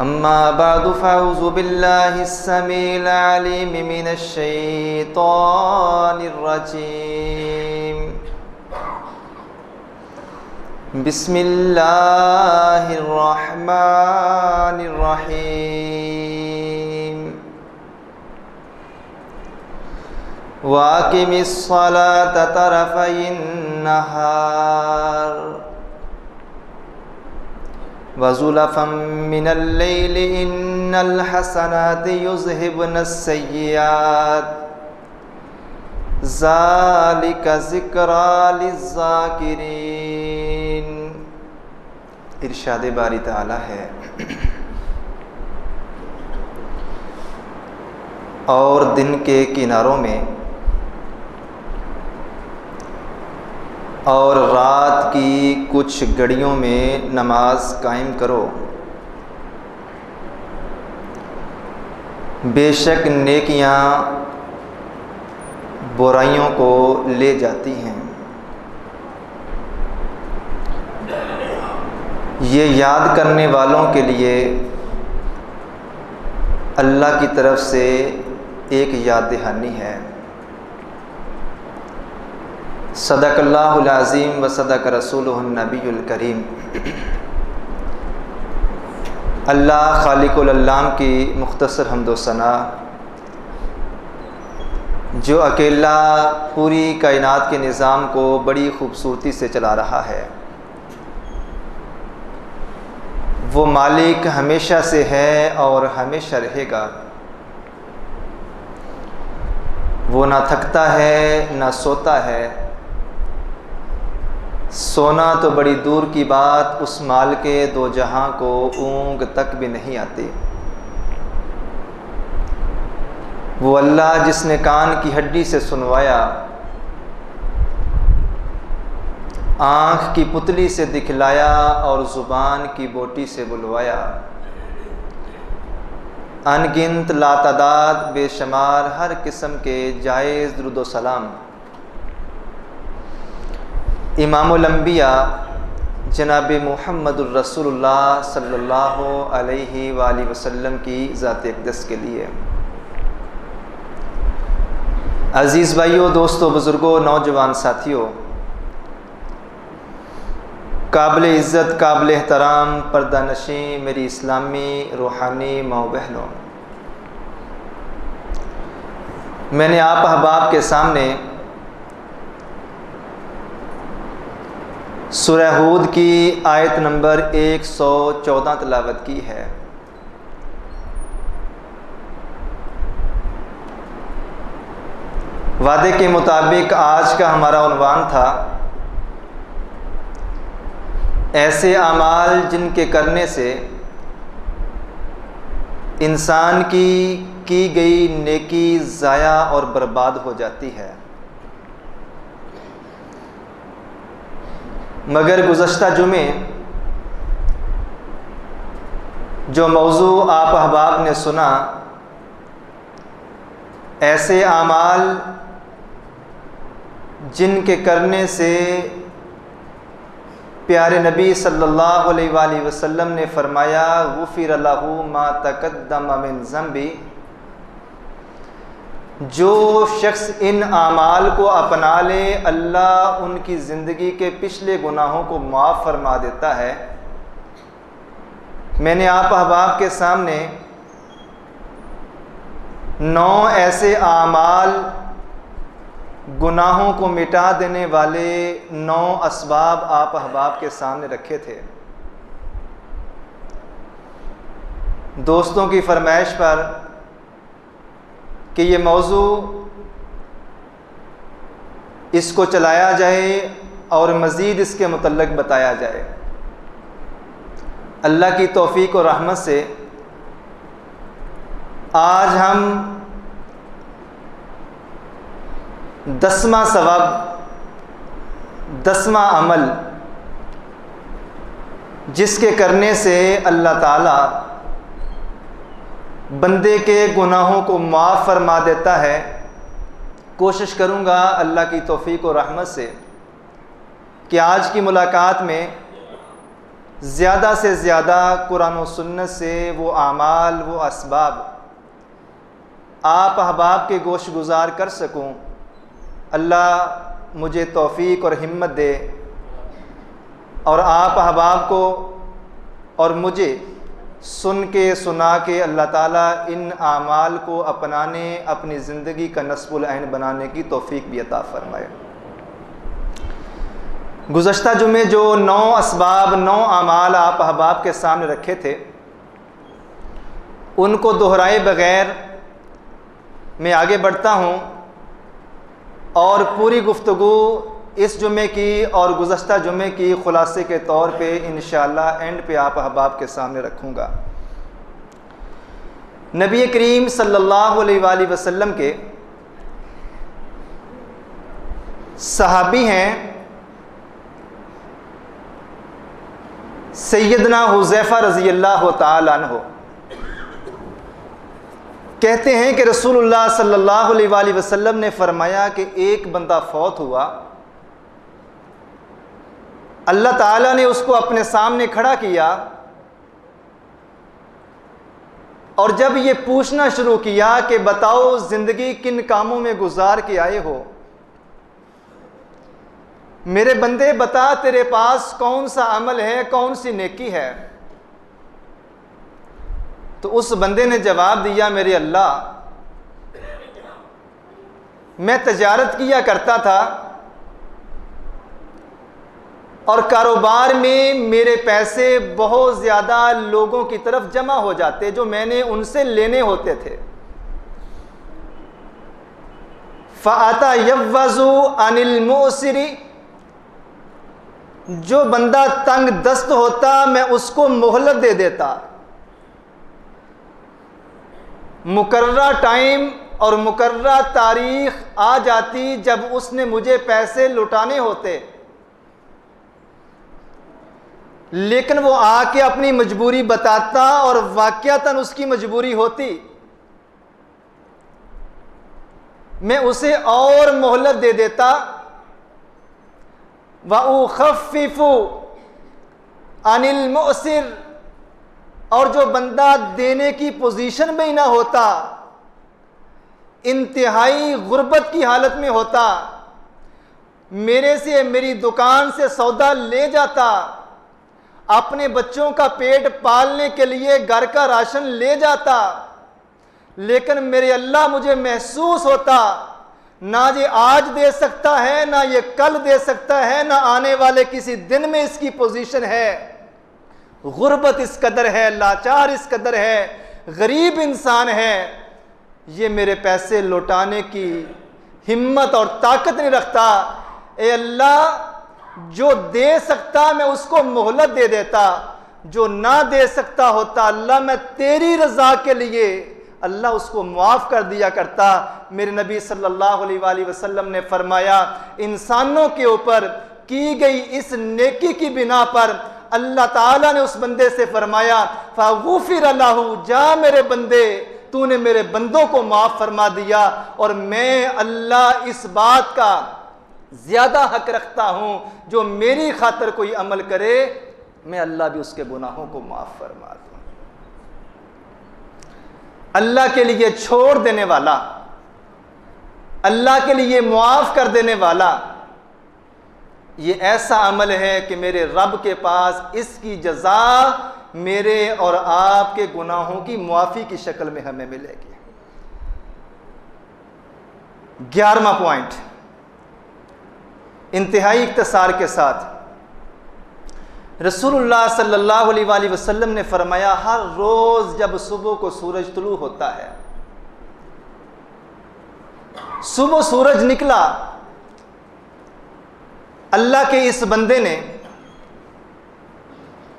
أما بعد فأعوذ بالله السميع العليم من الشيطان الرجيم. بسم الله الرحمن الرحيم. وأقم الصلاة طرفي النهار وزلفا من الليل إن الحسنات يذهبن السيئات ذلك ذکریٰ للذاکرین. ارشاد باری تعالی ہے اور دن کے کناروں میں اور رات کی کچھ گھڑیوں میں نماز قائم کرو، بے شک نیکیاں برائیوں کو لے جاتی ہیں. یہ یاد کرنے والوں کے لیے اللہ کی طرف سے ایک یاد دہانی ہے. صدق اللہ العظیم و صدق رسولہ النبی الکریم. اللہ خالق العالم کی مختصر حمد و ثنا، جو اکیلا پوری کائنات کے نظام کو بڑی خوبصورتی سے چلا رہا ہے، وہ مالک ہمیشہ سے ہے اور ہمیشہ رہے گا. وہ نہ تھکتا ہے نہ سوتا ہے. سونا تو بڑی دور کی بات، اس مال کے دو جہاں کو اونگ تک بھی نہیں آتی. وہ اللہ جس نے کان کی ہڈی سے سنوایا، آنکھ کی پتلی سے دکھلایا اور زبان کی بوٹی سے بلوایا. ان گنت لاتعداد بے شمار ہر قسم کے جائز درود و سلام امام الانبیاء جناب محمد الرسول اللہ صلی اللہ علیہ وآلہ وسلم کی ذات اقدس کے لیے. عزیز بھائیوں، دوستوں، بزرگوں، نوجوان ساتھیوں، قابل عزت، قابل احترام پردہ نشین میری اسلامی روحانی ماں بہنوں، میں نے آپ احباب کے سامنے سورہ ہود کی آیت نمبر 114 تلاوت کی ہے. وعدے کے مطابق آج کا ہمارا عنوان تھا ایسے اعمال جن کے کرنے سے انسان کی گئی نیکی ضائع اور برباد ہو جاتی ہے. مگر گزشتہ جمعے جو موضوع آپ احباب نے سنا، ایسے اعمال جن کے کرنے سے پیارے نبی صلی اللہ علیہ وآلہ وسلم نے فرمایا غفر لہ ما تقدم من ذنبی، جو شخص ان اعمال کو اپنا لے اللہ ان کی زندگی کے پچھلے گناہوں کو معاف فرما دیتا ہے. میں نے آپ احباب کے سامنے 9 ایسے اعمال، گناہوں کو مٹا دینے والے 9 اسباب آپ احباب کے سامنے رکھے تھے. دوستوں کی فرمائش پر کہ یہ موضوع اس کو چلایا جائے اور مزید اس کے متعلق بتایا جائے. اللہ کی توفیق و رحمت سے آج ہم 10واں ثواب، 10واں عمل جس کے کرنے سے اللہ تعالیٰ بندے کے گناہوں کو معاف فرما دیتا ہے، کوشش کروں گا اللہ کی توفیق و رحمت سے کہ آج کی ملاقات میں زیادہ سے زیادہ قرآن و سنت سے وہ اعمال، وہ اسباب آپ احباب کے گوش گزار کر سکوں۔ اللہ مجھے توفیق اور ہمت دے، اور آپ احباب کو اور مجھے سن کے سنا کے اللہ تعالیٰ ان اعمال کو اپنانے، اپنی زندگی کا نصب العین بنانے کی توفیق بھی عطا فرمائے۔ گزشتہ جمعے جو 9 اسباب، 9 اعمال آپ احباب کے سامنے رکھے تھے، ان کو دہرائے بغیر میں آگے بڑھتا ہوں، اور پوری گفتگو اس جمعے کی اور گزشتہ جمعے کی خلاصے کے طور پہ انشاءاللہ اینڈ پہ آپ احباب کے سامنے رکھوں گا۔ نبی کریم صلی اللہ علیہ وآلہ وسلم کے صحابی ہیں سیدنا حذیفہ رضی اللہ تعالی عنہ۔ کہتے ہیں کہ رسول اللہ صلی اللہ علیہ وآلہ وسلم نے فرمایا کہ ایک بندہ فوت ہوا، اللہ تعالیٰ نے اس کو اپنے سامنے کھڑا کیا، اور جب یہ پوچھنا شروع کیا کہ بتاؤ زندگی کن کاموں میں گزار کے آئے ہو، میرے بندے بتا تیرے پاس کون سا عمل ہے، کون سی نیکی ہے؟ تو اس بندے نے جواب دیا، میرے اللہ، میں تجارت کیا کرتا تھا، اور کاروبار میں میرے پیسے بہت زیادہ لوگوں کی طرف جمع ہو جاتے جو میں نے ان سے لینے ہوتے تھے۔ فَأَتَيَوَّزُ عَنِ الْمُؤْسِرِ، جو بندہ تنگ دست ہوتا میں اس کو مہلت دے دیتا، مقررہ ٹائم اور مقررہ تاریخ آ جاتی جب اس نے مجھے پیسے لٹانے ہوتے، لیکن وہ آ کے اپنی مجبوری بتاتا اور واقعتاً اس کی مجبوری ہوتی، میں اسے اور مہلت دے دیتا۔ وَأُخَفِّفُ عَنِ الْمُؤْسِرِ، اور جو بندہ دینے کی پوزیشن میں ہی نہ ہوتا، انتہائی غربت کی حالت میں ہوتا، میرے سے میری دکان سے سودا لے جاتا، اپنے بچوں کا پیٹ پالنے کے لیے گھر کا راشن لے جاتا، لیکن میرے اللہ مجھے محسوس ہوتا نہ یہ آج دے سکتا ہے، نہ یہ کل دے سکتا ہے، نہ آنے والے کسی دن میں اس کی پوزیشن ہے۔ غربت اس قدر ہے، لاچار اس قدر ہے، غریب انسان ہے، یہ میرے پیسے لوٹانے کی ہمت اور طاقت نہیں رکھتا۔ اے اللہ، جو دے سکتا میں اس کو مہلت دے دیتا، جو نہ دے سکتا ہوتا اللہ میں تیری رضا کے لیے اللہ اس کو معاف کر دیا کرتا۔ میرے نبی صلی اللہ علیہ وآلہ وسلم نے فرمایا، انسانوں کے اوپر کی گئی اس نیکی کی بنا پر اللہ تعالیٰ نے اس بندے سے فرمایا، فَغُفِرَ لَهُ، جا میرے بندے، تو نے میرے بندوں کو معاف فرما دیا، اور میں اللہ اس بات کا زیادہ حق رکھتا ہوں، جو میری خاطر کوئی عمل کرے میں اللہ بھی اس کے گناہوں کو معاف فرما دوں۔ اللہ کے لیے چھوڑ دینے والا، اللہ کے لیے معاف کر دینے والا، یہ ایسا عمل ہے کہ میرے رب کے پاس اس کی جزا میرے اور آپ کے گناہوں کی معافی کی شکل میں ہمیں ملے گی۔ 11واں پوائنٹ انتہائی اختصار کے ساتھ، رسول اللہ صلی اللہ علیہ وآلہ وسلم نے فرمایا، ہر روز جب صبح کو سورج طلوع ہوتا ہے، صبح سورج نکلا، اللہ کے اس بندے نے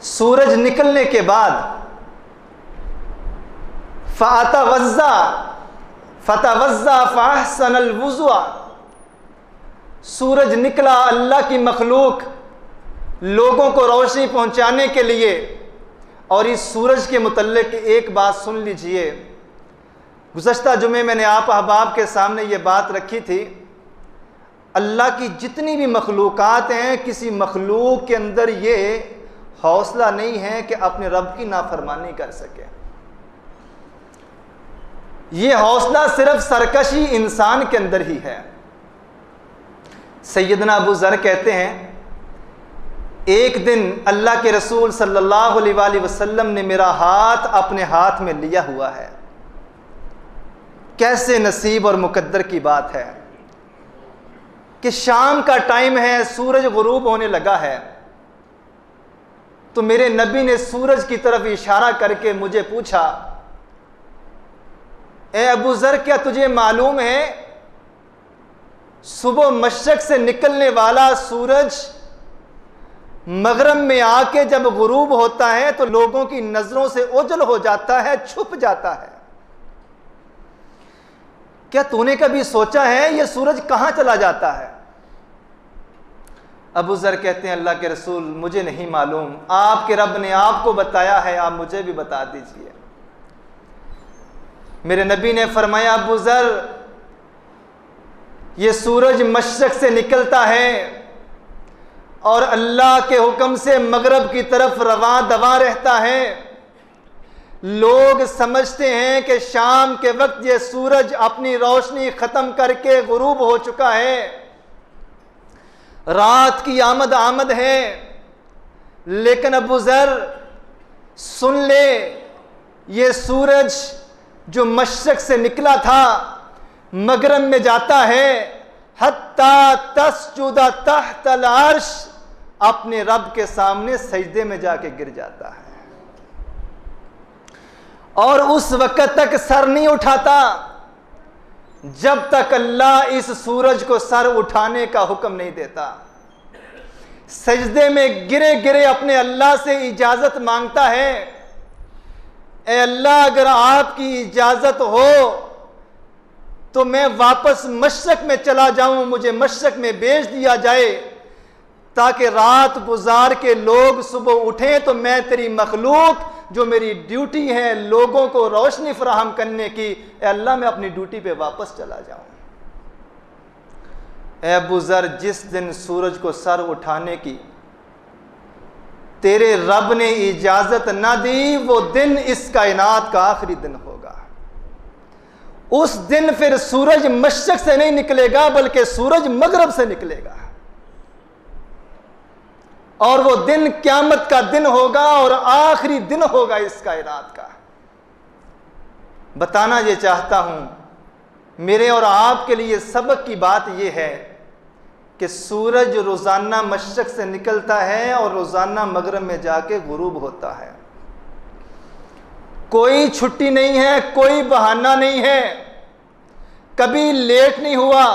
سورج نکلنے کے بعد فتوضا فاحسن الوضوء، سورج نکلا، اللہ کی مخلوق لوگوں کو روشنی پہنچانے کے لیے۔ اور اس سورج کے متعلق ایک بات سن لیجئے، گزشتہ جمعے میں نے آپ احباب کے سامنے یہ بات رکھی تھی، اللہ کی جتنی بھی مخلوقات ہیں، کسی مخلوق کے اندر یہ حوصلہ نہیں ہے کہ اپنے رب کی نافرمانی کر سکے. یہ حوصلہ صرف سرکشی انسان کے اندر ہی ہے. سیدنا ابو ذر کہتے ہیں ایک دن اللہ کے رسول صلی اللہ علیہ وآلہ وسلم نے میرا ہاتھ اپنے ہاتھ میں لیا ہوا ہے. کیسے نصیب اور مقدر کی بات ہے کہ شام کا ٹائم ہے, سورج غروب ہونے لگا ہے, تو میرے نبی نے سورج کی طرف اشارہ کر کے مجھے پوچھا, اے ابو ذر کیا تجھے معلوم ہے صبح مشرق سے نکلنے والا سورج مغرب میں آ کے جب غروب ہوتا ہے تو لوگوں کی نظروں سے اوجھل ہو جاتا ہے, چھپ جاتا ہے. کیا تو نے کبھی سوچا ہے یہ سورج کہاں چلا جاتا ہے؟ ابو ذر کہتے ہیں اللہ کے رسول مجھے نہیں معلوم, آپ کے رب نے آپ کو بتایا ہے, آپ مجھے بھی بتا دیجئے. میرے نبی نے فرمایا ابو ذر یہ سورج مشرق سے نکلتا ہے اور اللہ کے حکم سے مغرب کی طرف رواں دواں رہتا ہے. لوگ سمجھتے ہیں کہ شام کے وقت یہ سورج اپنی روشنی ختم کر کے غروب ہو چکا ہے, رات کی آمد ہے. لیکن ابو ذر سن لے, یہ سورج جو مشرق سے نکلا تھا مغرب میں جاتا ہے, حتی تسجد تحت العرش, اپنے رب کے سامنے سجدے میں جا کے گر جاتا ہے, اور اس وقت تک سر نہیں اٹھاتا جب تک اللہ اس سورج کو سر اٹھانے کا حکم نہیں دیتا. سجدے میں گرے گرے اپنے اللہ سے اجازت مانگتا ہے, اے اللہ اگر آپ کی اجازت ہو تو میں واپس مشرق میں چلا جاؤں, مجھے مشرق میں بھیج دیا جائے تاکہ رات گزار کے لوگ صبح اٹھیں تو میں تیری مخلوق جو میری ڈیوٹی ہے لوگوں کو روشنی فراہم کرنے کی, اے اللہ میں اپنی ڈیوٹی پہ واپس چلا جاؤں. اے ابو ذر جس دن سورج کو سر اٹھانے کی تیرے رب نے اجازت نہ دی وہ دن اس کائنات کا آخری دن ہوگا. اس دن پھر سورج مشرق سے نہیں نکلے گا بلکہ سورج مغرب سے نکلے گا, اور وہ دن قیامت کا دن ہوگا اور آخری دن ہوگا اس کائنات کا. بتانا یہ چاہتا ہوں میرے اور آپ کے لیے سبق کی بات یہ ہے کہ سورج روزانہ مشرق سے نکلتا ہے اور روزانہ مغرب میں جا کے غروب ہوتا ہے. کوئی چھٹی نہیں ہے, کوئی بہانہ نہیں ہے, کبھی لیٹ نہیں ہوا.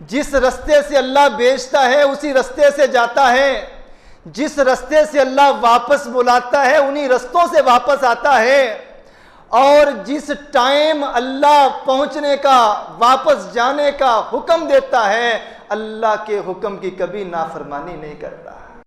جس رستے سے اللہ بھیجتا ہے اسی رستے سے جاتا ہے, جس رستے سے اللہ واپس بلاتا ہے انہی رستوں سے واپس آتا ہے, اور جس ٹائم اللہ پہنچنے کا واپس جانے کا حکم دیتا ہے اللہ کے حکم کی کبھی نافرمانی نہیں کرتا.